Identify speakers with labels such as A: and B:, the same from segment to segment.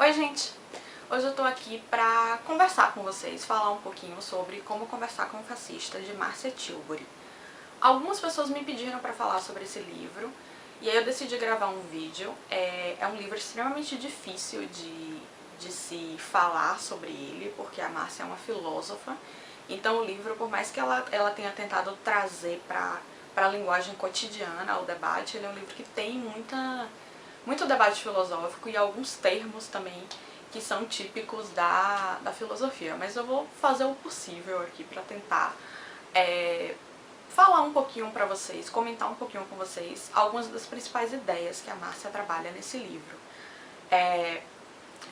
A: Oi gente! Hoje eu tô aqui pra conversar com vocês, falar um pouquinho sobre Como Conversar com um Fascista, de Marcia Tilbury. Algumas pessoas me pediram pra falar sobre esse livro, e aí eu decidi gravar um vídeo. É um livro extremamente difícil de se falar sobre ele, porque a Marcia é uma filósofa. Então o livro, por mais que ela tenha tentado trazer pra linguagem cotidiana, ao debate, ele é um livro que tem muito debate filosófico e alguns termos também que são típicos da filosofia. Mas eu vou fazer o possível aqui para tentar falar um pouquinho para vocês, comentar um pouquinho com vocês algumas das principais ideias que a Marcia trabalha nesse livro.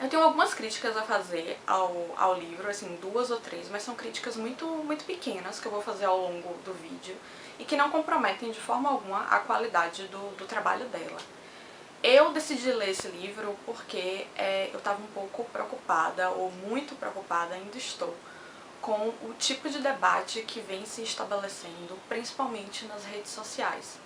A: Eu tenho algumas críticas a fazer ao livro, assim, 2 ou 3, mas são críticas muito pequenas que eu vou fazer ao longo do vídeo e que não comprometem de forma alguma a qualidade do trabalho dela. Eu decidi ler esse livro porque eu estava um pouco preocupada, ou muito preocupada, ainda estou, com o tipo de debate que vem se estabelecendo, principalmente nas redes sociais.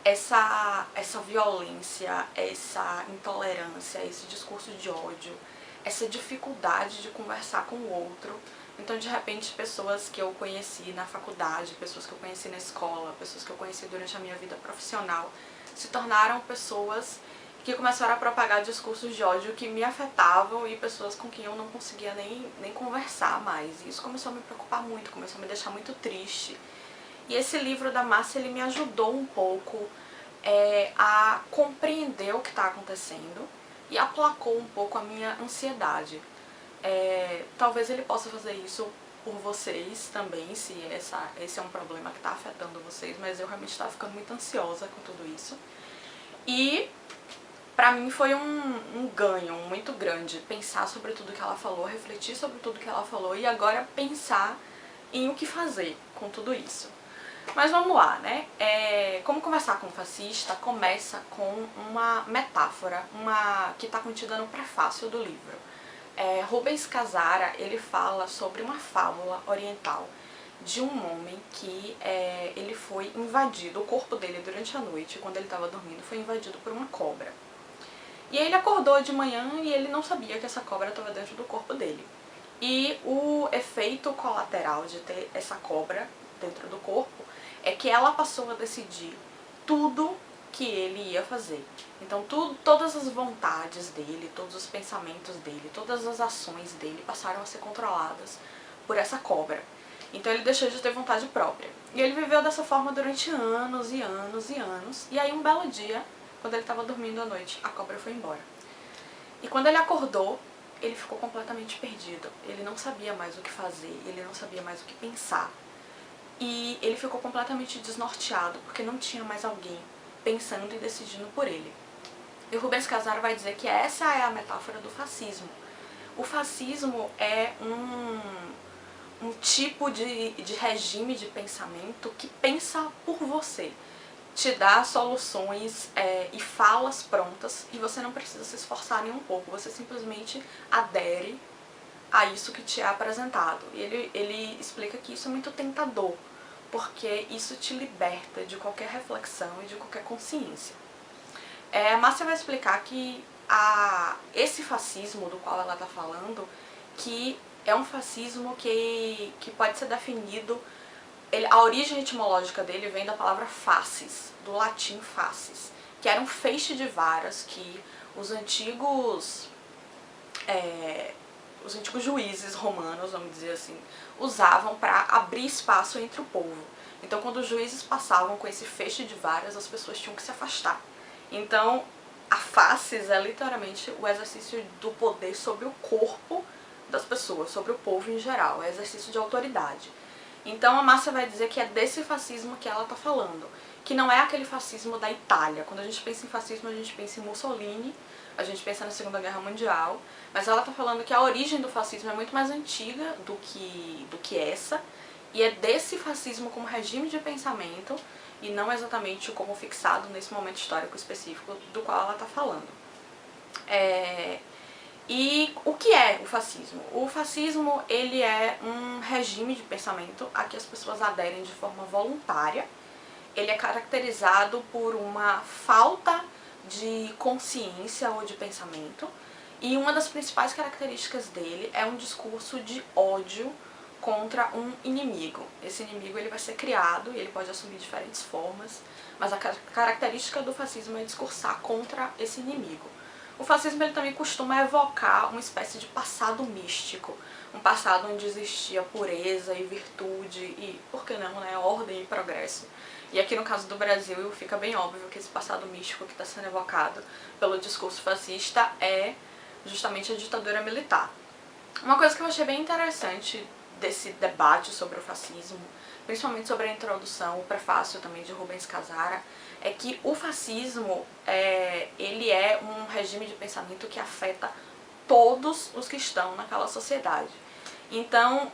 A: Essa violência, essa intolerância, esse discurso de ódio, essa dificuldade de conversar com o outro. Então, de repente, pessoas que eu conheci na faculdade, pessoas que eu conheci na escola, pessoas que eu conheci durante a minha vida profissional, se tornaram pessoas que começaram a propagar discursos de ódio que me afetavam e pessoas com quem eu não conseguia nem conversar mais. E isso começou a me preocupar muito, começou a me deixar muito triste. E esse livro da Marcia, ele me ajudou um pouco a compreender o que está acontecendo e aplacou um pouco a minha ansiedade. Talvez ele possa fazer isso por vocês também, se esse é um problema que está afetando vocês, mas eu realmente estava ficando muito ansiosa com tudo isso. E pra mim foi um ganho muito grande pensar sobre tudo que ela falou, refletir sobre tudo que ela falou e agora pensar em o que fazer com tudo isso. Mas vamos lá, né? Como Conversar com um Fascista começa com uma metáfora, que está contida no prefácio do livro. Rubens Casara, ele fala sobre uma fábula oriental de um homem que ele foi invadido, o corpo dele durante a noite, quando ele estava dormindo, foi invadido por uma cobra. E aí ele acordou de manhã e ele não sabia que essa cobra estava dentro do corpo dele. E o efeito colateral de ter essa cobra dentro do corpo é que ela passou a decidir tudo que ele ia fazer. Então todas as vontades dele, todos os pensamentos dele, todas as ações dele passaram a ser controladas por essa cobra. Então ele deixou de ter vontade própria. E ele viveu dessa forma durante anos e anos e anos. E aí um belo dia, quando ele estava dormindo à noite, a cobra foi embora. E quando ele acordou, ele ficou completamente perdido. Ele não sabia mais o que fazer, ele não sabia mais o que pensar. E ele ficou completamente desnorteado, porque não tinha mais alguém pensando e decidindo por ele. E o Rubens Casara vai dizer que essa é a metáfora do fascismo. O fascismo é um tipo de regime de pensamento que pensa por você. Te dá soluções e falas prontas e você não precisa se esforçar nem um pouco, você simplesmente adere a isso que te é apresentado. E ele explica que isso é muito tentador, porque isso te liberta de qualquer reflexão e de qualquer consciência. A Marcia vai explicar que esse fascismo do qual ela está falando, que é um fascismo que pode ser definido, a origem etimológica dele vem da palavra fasces, do latim fasces, que era um feixe de varas que os antigos juízes romanos, vamos dizer assim, usavam para abrir espaço entre o povo. Então, quando os juízes passavam com esse feixe de varas, as pessoas tinham que se afastar. Então, a fasces é literalmente o exercício do poder sobre o corpo das pessoas, sobre o povo em geral, é exercício de autoridade. Então a Marcia vai dizer que é desse fascismo que ela está falando, que não é aquele fascismo da Itália. Quando a gente pensa em fascismo, a gente pensa em Mussolini, a gente pensa na Segunda Guerra Mundial, mas ela está falando que a origem do fascismo é muito mais antiga do que essa, e é desse fascismo como regime de pensamento, e não exatamente como fixado nesse momento histórico específico do qual ela está falando. E o que é o fascismo? O fascismo, ele é um regime de pensamento a que as pessoas aderem de forma voluntária. Ele é caracterizado por uma falta de consciência ou de pensamento E uma das principais características dele é um discurso de ódio contra um inimigo. Esse inimigo ele vai ser criado e ele pode assumir diferentes formas, mas a característica do fascismo é discursar contra esse inimigo. O fascismo ele também costuma evocar uma espécie de passado místico, um passado onde existia pureza e virtude e, por que não, né, ordem e progresso. E aqui no caso do Brasil fica bem óbvio que esse passado místico que está sendo evocado pelo discurso fascista é justamente a ditadura militar. Uma coisa que eu achei bem interessante desse debate sobre o fascismo, principalmente sobre a introdução, o prefácio também de Rubens Casara, é que o fascismo ele é um regime de pensamento que afeta todos os que estão naquela sociedade. Então,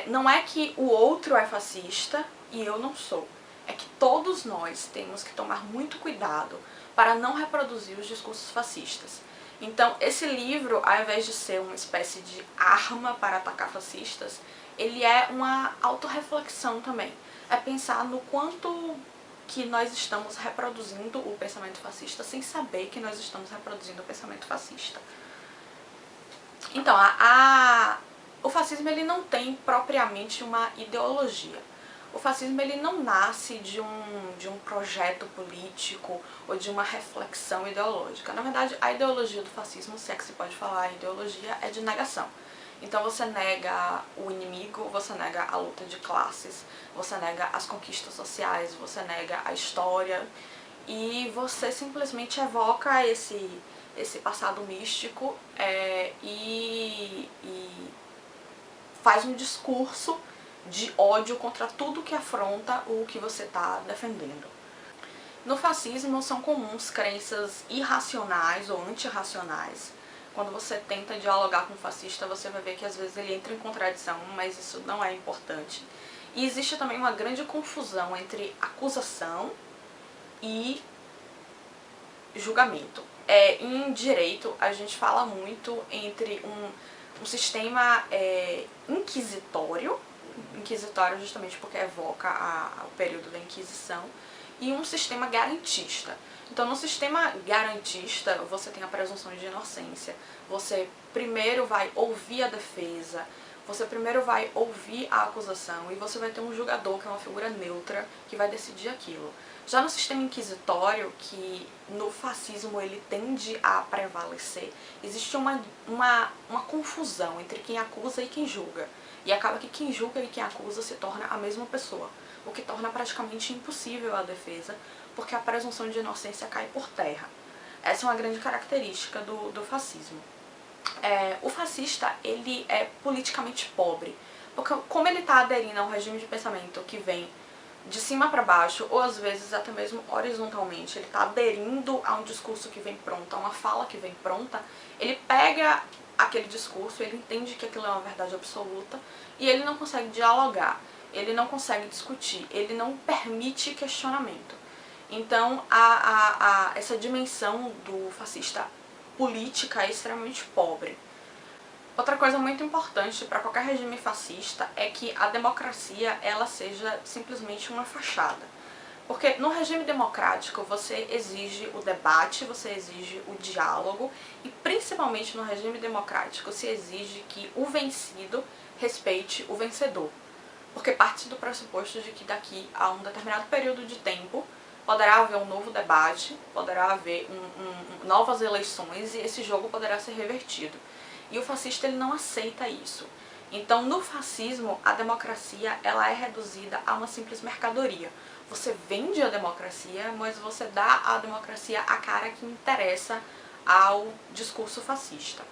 A: não é que o outro é fascista e eu não sou. É que todos nós temos que tomar muito cuidado para não reproduzir os discursos fascistas. Então, esse livro, ao invés de ser uma espécie de arma para atacar fascistas, ele é uma autorreflexão também. É pensar no quanto que nós estamos reproduzindo o pensamento fascista sem saber que nós estamos reproduzindo o pensamento fascista. Então, o fascismo ele não tem propriamente uma ideologia. O fascismo ele não nasce de um projeto político ou de uma reflexão ideológica. Na verdade, a ideologia do fascismo, se é que se pode falar a ideologia, é de negação. Então você nega o inimigo, você nega a luta de classes, você nega as conquistas sociais, você nega a história e você simplesmente evoca esse passado místico e faz um discurso de ódio contra tudo que afronta o que você está defendendo. No fascismo são comuns crenças irracionais ou antirracionais. Quando você tenta dialogar com um fascista, você vai ver que às vezes ele entra em contradição, mas isso não é importante. E existe também uma grande confusão entre acusação e julgamento. Em direito, a gente fala muito entre um sistema inquisitório justamente porque evoca o período da Inquisição, e um sistema garantista. Então, no sistema garantista, você tem a presunção de inocência, você primeiro vai ouvir a defesa, você primeiro vai ouvir a acusação e você vai ter um julgador, que é uma figura neutra, que vai decidir aquilo. Já no sistema inquisitório, que no fascismo ele tende a prevalecer, existe uma confusão entre quem acusa e quem julga. E acaba que quem julga e quem acusa se torna a mesma pessoa, o que torna praticamente impossível a defesa, porque a presunção de inocência cai por terra. Essa é uma grande característica do fascismo. O fascista, ele é politicamente pobre, porque como ele está aderindo a um regime de pensamento que vem de cima para baixo, ou às vezes até mesmo horizontalmente, ele está aderindo a um discurso que vem pronto, a uma fala que vem pronta, ele pega aquele discurso, ele entende que aquilo é uma verdade absoluta e ele não consegue dialogar, ele não consegue discutir, ele não permite questionamento. Então, essa dimensão do fascista política é extremamente pobre. Outra coisa muito importante para qualquer regime fascista é que a democracia ela seja simplesmente uma fachada. Porque no regime democrático você exige o debate, você exige o diálogo e principalmente no regime democrático se exige que o vencido respeite o vencedor. Porque parte do pressuposto de que daqui a um determinado período de tempo poderá haver um novo debate, poderá haver novas eleições e esse jogo poderá ser revertido. E o fascista ele não aceita isso. Então, no fascismo, a democracia ela é reduzida a uma simples mercadoria. Você vende a democracia, mas você dá à democracia a cara que interessa ao discurso fascista.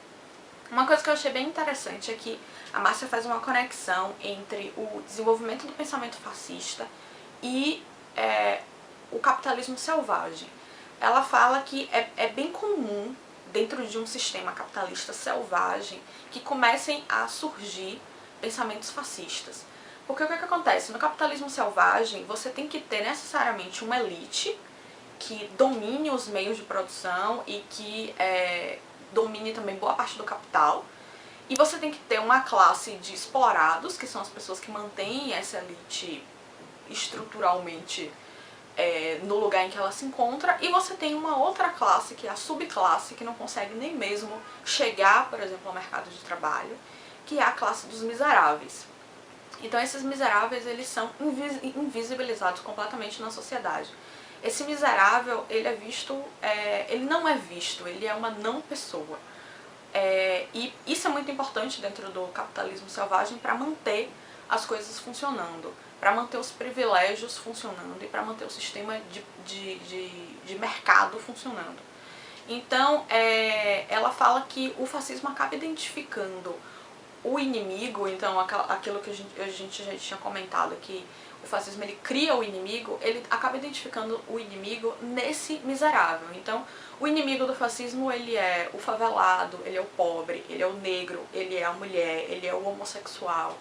A: Uma coisa que eu achei bem interessante é que a Márcia faz uma conexão entre o desenvolvimento do pensamento fascista e o capitalismo selvagem. Ela fala que é bem comum dentro de um sistema capitalista selvagem que comecem a surgir pensamentos fascistas. Porque o que acontece? No capitalismo selvagem, você tem que ter necessariamente uma elite que domine os meios de produção e que domine também boa parte do capital. E você tem que ter uma classe de explorados, que são as pessoas que mantêm essa elite estruturalmente no lugar em que ela se encontra, e você tem uma outra classe, que é a subclasse, que não consegue nem mesmo chegar, por exemplo, ao mercado de trabalho, que é a classe dos miseráveis. Então esses miseráveis, eles são invisibilizados completamente na sociedade. Esse miserável, ele é visto, ele não é visto, ele é uma não pessoa. E isso é muito importante dentro do capitalismo selvagem para manter as coisas funcionando, para manter os privilégios funcionando e para manter o sistema de mercado funcionando. Então, ela fala que o fascismo acaba identificando o inimigo, então aquilo que a gente já tinha comentado, que o fascismo ele cria o inimigo, ele acaba identificando o inimigo nesse miserável. Então, o inimigo do fascismo, ele é o favelado, ele é o pobre, ele é o negro, ele é a mulher, ele é o homossexual.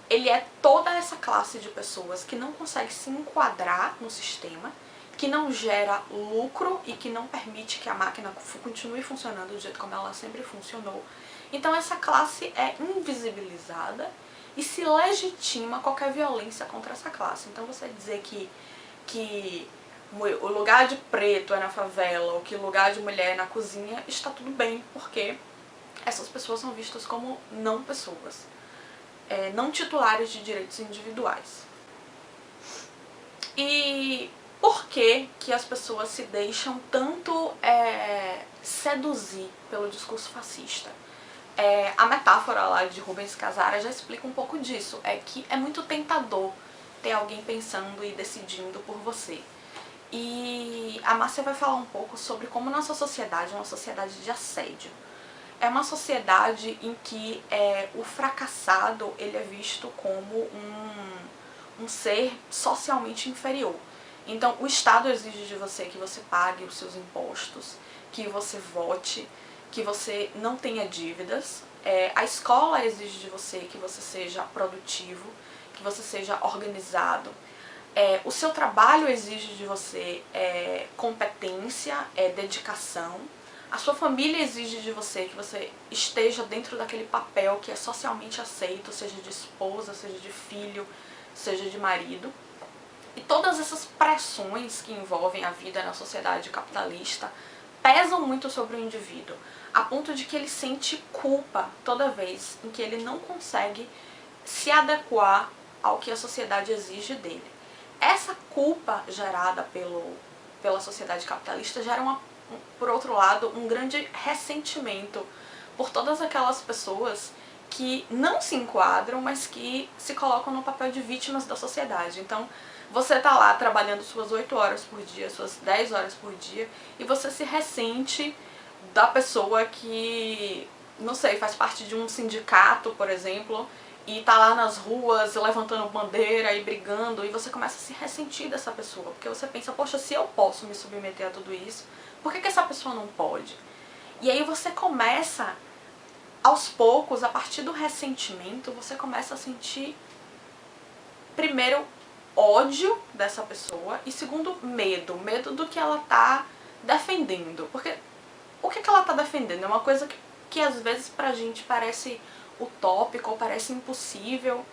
A: Ele é toda essa classe de pessoas que não consegue se enquadrar no sistema, que não gera lucro e que não permite que a máquina continue funcionando do jeito como ela sempre funcionou. Então essa classe é invisibilizada e se legitima qualquer violência contra essa classe. Então você dizer que o lugar de preto é na favela ou que o lugar de mulher é na cozinha, está tudo bem, porque essas pessoas são vistas como não pessoas. Não titulares de direitos individuais. E por que que as pessoas se deixam tanto seduzir pelo discurso fascista? A metáfora lá de Rubens Casara já explica um pouco disso, é que é muito tentador ter alguém pensando e decidindo por você. E a Márcia vai falar um pouco sobre como nossa sociedade é uma sociedade de assédio. É uma sociedade em que o fracassado ele é visto como um ser socialmente inferior. Então o Estado exige de você que você pague os seus impostos, que você vote, que você não tenha dívidas. A escola exige de você que você seja produtivo, que você seja organizado. O seu trabalho exige de você competência, dedicação. A sua família exige de você que você esteja dentro daquele papel que é socialmente aceito, seja de esposa, seja de filho, seja de marido. E todas essas pressões que envolvem a vida na sociedade capitalista pesam muito sobre o indivíduo, a ponto de que ele sente culpa toda vez em que ele não consegue se adequar ao que a sociedade exige dele. Essa culpa gerada pela sociedade capitalista gera, por outro lado, um grande ressentimento por todas aquelas pessoas que não se enquadram, mas que se colocam no papel de vítimas da sociedade. Então, você tá lá trabalhando suas 8 horas por dia, suas 10 horas por dia, e você se ressente da pessoa que, não sei, faz parte de um sindicato, por exemplo, e tá lá nas ruas levantando bandeira e brigando, e você começa a se ressentir dessa pessoa, porque você pensa, poxa, se eu posso me submeter a tudo isso, por que essa pessoa não pode? E aí você começa, aos poucos, a partir do ressentimento, você começa a sentir, primeiro, ódio dessa pessoa e segundo, medo do que ela tá defendendo. Porque o que ela tá defendendo é uma coisa que às vezes pra gente parece utópico ou parece impossível.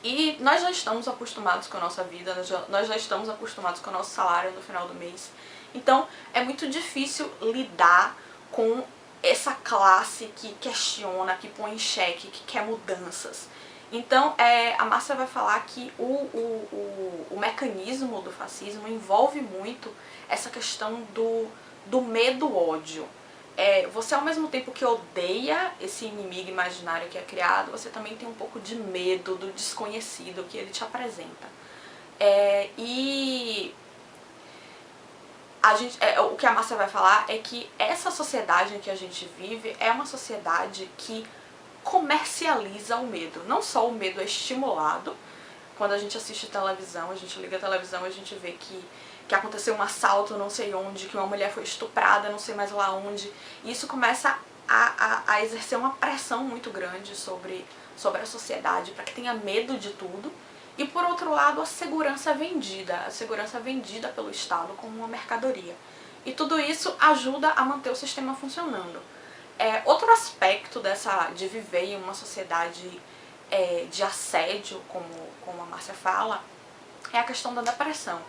A: E nós já estamos acostumados com a nossa vida, nós já estamos acostumados com o nosso salário no final do mês. Então é muito difícil lidar com essa classe que questiona, que põe em xeque, que quer mudanças. Então a Márcia vai falar que o mecanismo do fascismo envolve muito essa questão do medo-ódio. Você, ao mesmo tempo que odeia esse inimigo imaginário que é criado, você também tem um pouco de medo do desconhecido que ele te apresenta. E o que a Márcia vai falar é que essa sociedade em que a gente vive é uma sociedade que comercializa o medo. Não só o medo é estimulado, quando a gente assiste televisão, a gente liga a televisão, a gente vê que aconteceu um assalto não sei onde, que uma mulher foi estuprada não sei mais lá onde, e isso começa a exercer uma pressão muito grande sobre a sociedade, para que tenha medo de tudo. E por outro lado, a segurança vendida pelo Estado como uma mercadoria. E tudo isso ajuda a manter o sistema funcionando. Outro aspecto de viver em uma sociedade de assédio, como a Márcia fala, é a questão da depressão.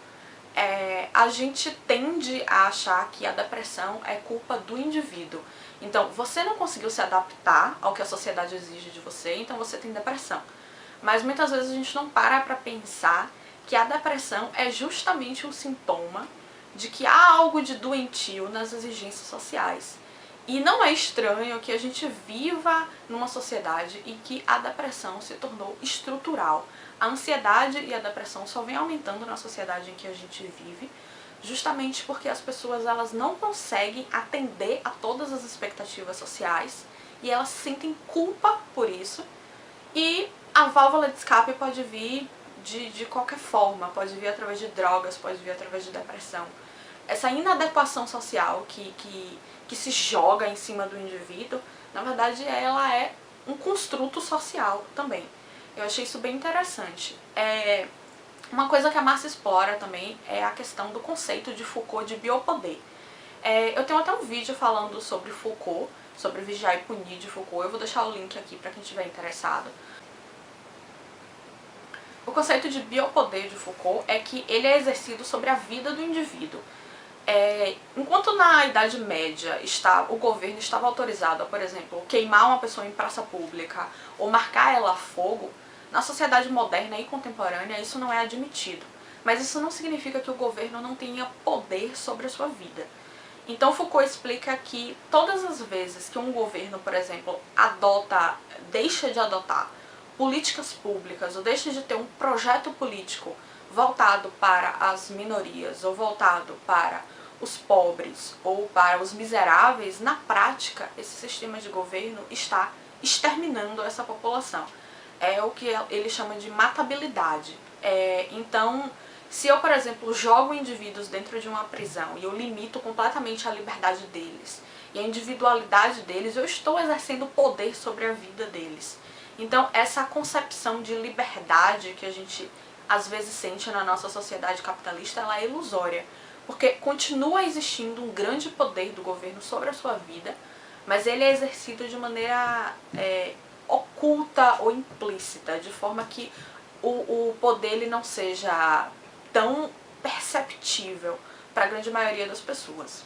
A: a gente tende a achar que a depressão é culpa do indivíduo. Então, você não conseguiu se adaptar ao que a sociedade exige de você, então você tem depressão. Mas muitas vezes a gente não para pra pensar que a depressão é justamente um sintoma de que há algo de doentio nas exigências sociais. E não é estranho que a gente viva numa sociedade em que a depressão se tornou estrutural. A ansiedade e a depressão só vem aumentando na sociedade em que a gente vive, justamente porque as pessoas elas não conseguem atender a todas as expectativas sociais e elas sentem culpa por isso. E a válvula de escape pode vir de qualquer forma, pode vir através de drogas, pode vir através de depressão. Essa inadequação social que se joga em cima do indivíduo, na verdade ela é um construto social também. Eu achei isso bem interessante. Uma coisa que a Marcia explora também é a questão do conceito de Foucault de biopoder. Eu tenho até um vídeo falando sobre Foucault, sobre Vigiar e Punir de Foucault, eu vou deixar o link aqui para quem estiver interessado. O conceito de biopoder de Foucault é que ele é exercido sobre a vida do indivíduo. Enquanto na Idade Média o governo estava autorizado a, por exemplo, queimar uma pessoa em praça pública ou marcar ela a fogo, na sociedade moderna e contemporânea isso não é admitido. Mas isso não significa que o governo não tenha poder sobre a sua vida. Então Foucault explica que todas as vezes que um governo, por exemplo, deixa de adotar políticas públicas ou deixa de ter um projeto político voltado para as minorias ou voltado para os pobres ou para os miseráveis, na prática esse sistema de governo está exterminando essa população. É o que ele chama de matabilidade. Então, se eu, por exemplo, jogo indivíduos dentro de uma prisão e eu limito completamente a liberdade deles e a individualidade deles, eu estou exercendo poder sobre a vida deles. Então, essa concepção de liberdade que a gente às vezes sente na nossa sociedade capitalista, ela é ilusória, porque continua existindo um grande poder do governo sobre a sua vida, mas ele é exercido de maneira oculta ou implícita, de forma que o poder ele não seja tão perceptível para a grande maioria das pessoas.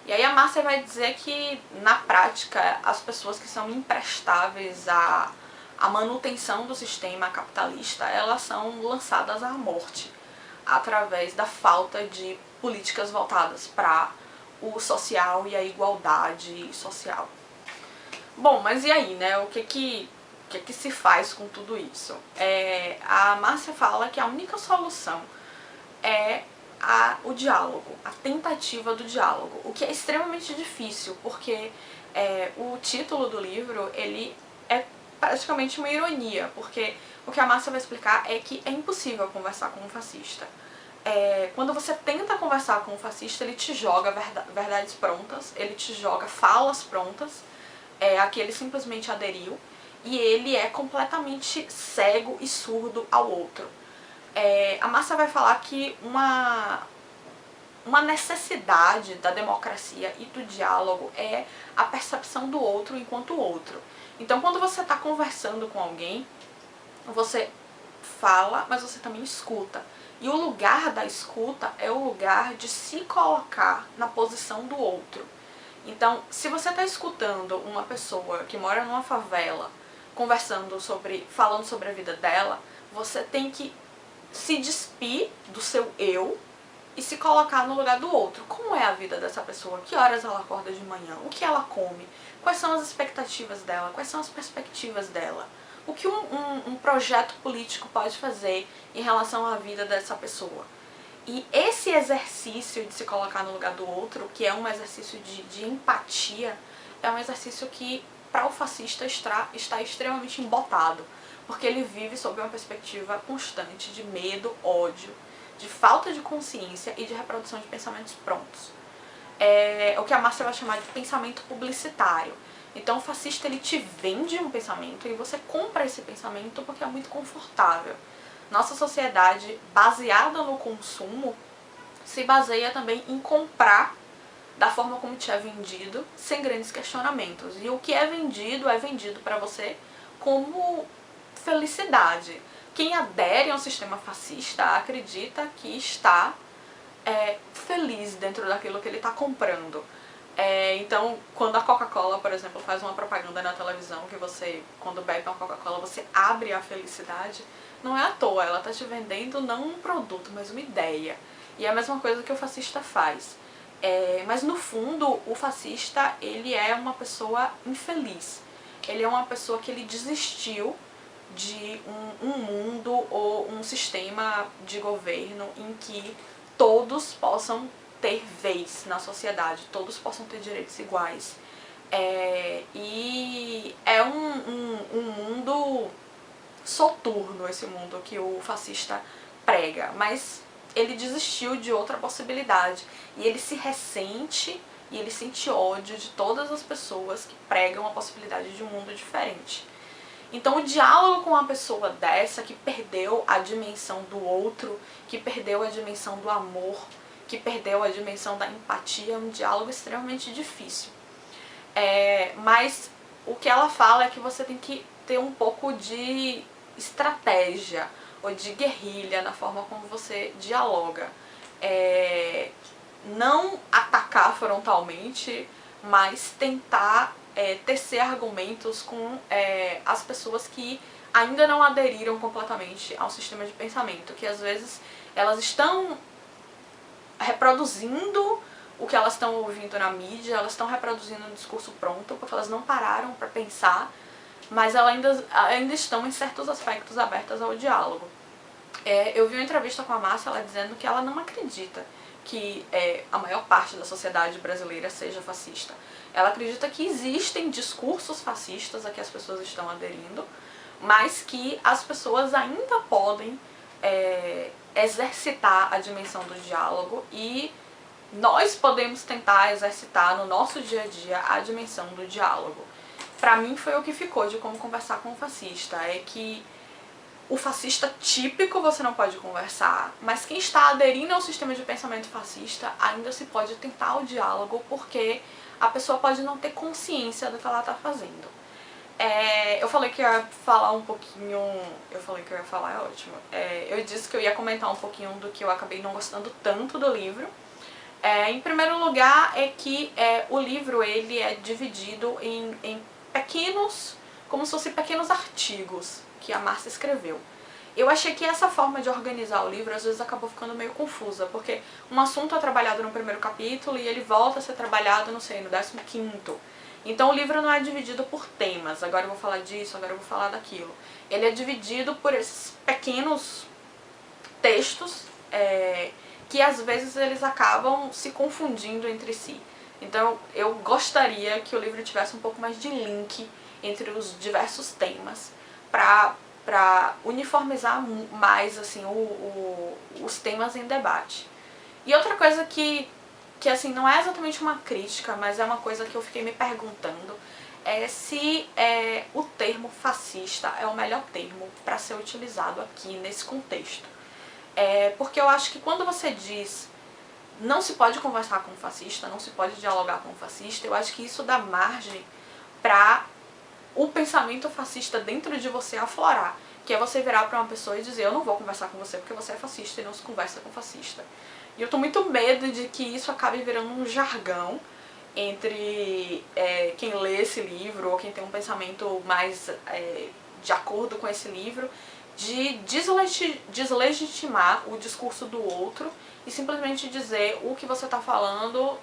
A: E aí a Marcia vai dizer que, na prática, as pessoas que são imprestáveis à manutenção do sistema capitalista, elas são lançadas à morte através da falta de políticas voltadas para o social e a igualdade social. Bom, mas e aí, né? O que se faz com tudo isso? A Marcia fala que a única solução é o diálogo, a tentativa do diálogo, o que é extremamente difícil, porque o título do livro ele é praticamente uma ironia, porque o que a Marcia vai explicar é que é impossível conversar com um fascista. Quando você tenta conversar com um fascista, ele te joga verdades prontas, ele te joga falas prontas, a que ele simplesmente aderiu, e ele é completamente cego e surdo ao outro. A Marcia vai falar que uma necessidade da democracia e do diálogo é a percepção do outro enquanto outro. Então, quando você está conversando com alguém, você fala, mas você também escuta. E o lugar da escuta é o lugar de se colocar na posição do outro. Então, se você está escutando uma pessoa que mora numa favela, falando sobre a vida dela, você tem que se despir do seu eu e se colocar no lugar do outro. Como é a vida dessa pessoa? Que horas ela acorda de manhã? O que ela come? Quais são as expectativas dela? Quais são as perspectivas dela? O que um projeto político pode fazer em relação à vida dessa pessoa? E esse exercício de se colocar no lugar do outro, que é um exercício de empatia, é um exercício que, para o fascista, está extremamente embotado, porque ele vive sob uma perspectiva constante de medo, ódio, de falta de consciência e de reprodução de pensamentos prontos. É o que a Marcia vai chamar de pensamento publicitário. Então o fascista ele te vende um pensamento e você compra esse pensamento porque é muito confortável. Nossa sociedade, baseada no consumo, se baseia também em comprar da forma como te é vendido, sem grandes questionamentos. E o que é vendido para você como felicidade. Quem adere a um sistema fascista acredita que está feliz dentro daquilo que ele está comprando. Então, quando a Coca-Cola, por exemplo, faz uma propaganda na televisão que você, quando bebe uma Coca-Cola, você abre a felicidade, não é à toa, ela está te vendendo não um produto, mas uma ideia. E é a mesma coisa que o fascista faz. Mas no fundo, o fascista, ele é uma pessoa infeliz. Ele é uma pessoa que ele desistiu de um mundo ou um sistema de governo em que todos possam ter vez na sociedade, todos possam ter direitos iguais. E é um mundo soturno, esse mundo que o fascista prega, mas ele desistiu de outra possibilidade e ele se ressente e ele sente ódio de todas as pessoas que pregam a possibilidade de um mundo diferente. Então o diálogo com uma pessoa dessa, que perdeu a dimensão do outro, que perdeu a dimensão do amor, que perdeu a dimensão da empatia, é um diálogo extremamente difícil. Mas o que ela fala é que você tem que ter um pouco de estratégia ou de guerrilha na forma como você dialoga. Não atacar frontalmente, mas tentar tecer argumentos com as pessoas que ainda não aderiram completamente ao sistema de pensamento, que às vezes elas estão reproduzindo o que elas estão ouvindo na mídia, elas estão reproduzindo um discurso pronto, porque elas não pararam para pensar, mas elas ainda estão em certos aspectos abertas ao diálogo. Eu vi uma entrevista com a Márcia, ela dizendo que ela não acredita que a maior parte da sociedade brasileira seja fascista. Ela acredita que existem discursos fascistas a que as pessoas estão aderindo, mas que as pessoas ainda podem exercitar a dimensão do diálogo e nós podemos tentar exercitar no nosso dia a dia a dimensão do diálogo. Pra mim foi o que ficou de como conversar com o fascista, é que o fascista típico você não pode conversar, mas quem está aderindo ao sistema de pensamento fascista ainda se pode tentar o diálogo, porque a pessoa pode não ter consciência do que ela está fazendo. Eu falei que eu ia falar um pouquinho... Eu falei que eu ia falar, é ótimo. Eu disse que eu ia comentar um pouquinho do que eu acabei não gostando tanto do livro. Em primeiro lugar, é que o livro ele é dividido em pequenos, como se fossem pequenos artigos que a Márcia escreveu. Eu achei que essa forma de organizar o livro às vezes acabou ficando meio confusa, porque um assunto é trabalhado no primeiro capítulo e ele volta a ser trabalhado, não sei, no 15º. Então o livro não é dividido por temas, agora eu vou falar disso, agora eu vou falar daquilo. Ele é dividido por esses pequenos textos que às vezes eles acabam se confundindo entre si. Então eu gostaria que o livro tivesse um pouco mais de link entre os diversos temas para uniformizar mais assim, os temas em debate. E outra coisa que assim, não é exatamente uma crítica, mas é uma coisa que eu fiquei me perguntando, é se o termo fascista é o melhor termo para ser utilizado aqui nesse contexto. Porque eu acho que quando você diz não se pode conversar com um fascista, não se pode dialogar com um fascista, eu acho que isso dá margem para o pensamento fascista dentro de você aflorar, que é você virar para uma pessoa e dizer eu não vou conversar com você porque você é fascista e não se conversa com fascista. E eu tô muito medo de que isso acabe virando um jargão entre quem lê esse livro ou quem tem um pensamento mais de acordo com esse livro, de deslegitimar o discurso do outro e simplesmente dizer o que você tá falando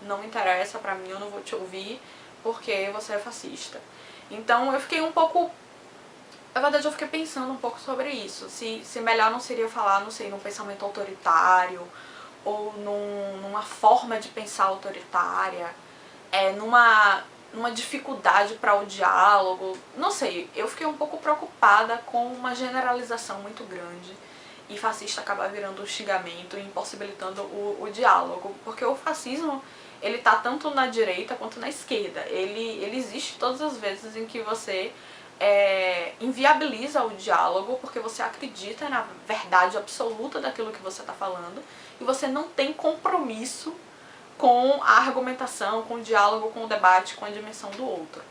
A: não interessa pra mim, eu não vou te ouvir porque você é fascista. Então eu fiquei um pouco... Na verdade eu fiquei pensando um pouco sobre isso, se melhor não seria falar, não sei, num pensamento autoritário ou numa forma de pensar autoritária, numa dificuldade para o diálogo, não sei, eu fiquei um pouco preocupada com uma generalização muito grande e fascista acabar virando um xingamento e impossibilitando o diálogo, porque o fascismo ele tá tanto na direita quanto na esquerda, ele existe todas as vezes em que você inviabiliza o diálogo porque você acredita na verdade absoluta daquilo que você está falando e você não tem compromisso com a argumentação, com o diálogo, com o debate, com a dimensão do outro.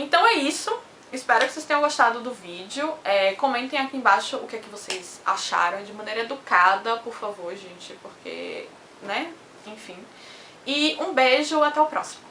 A: Então é isso. Espero que vocês tenham gostado do vídeo. Comentem aqui embaixo o que é que vocês acharam, de maneira educada, por favor, gente, porque, né? Enfim. E um beijo, até o próximo.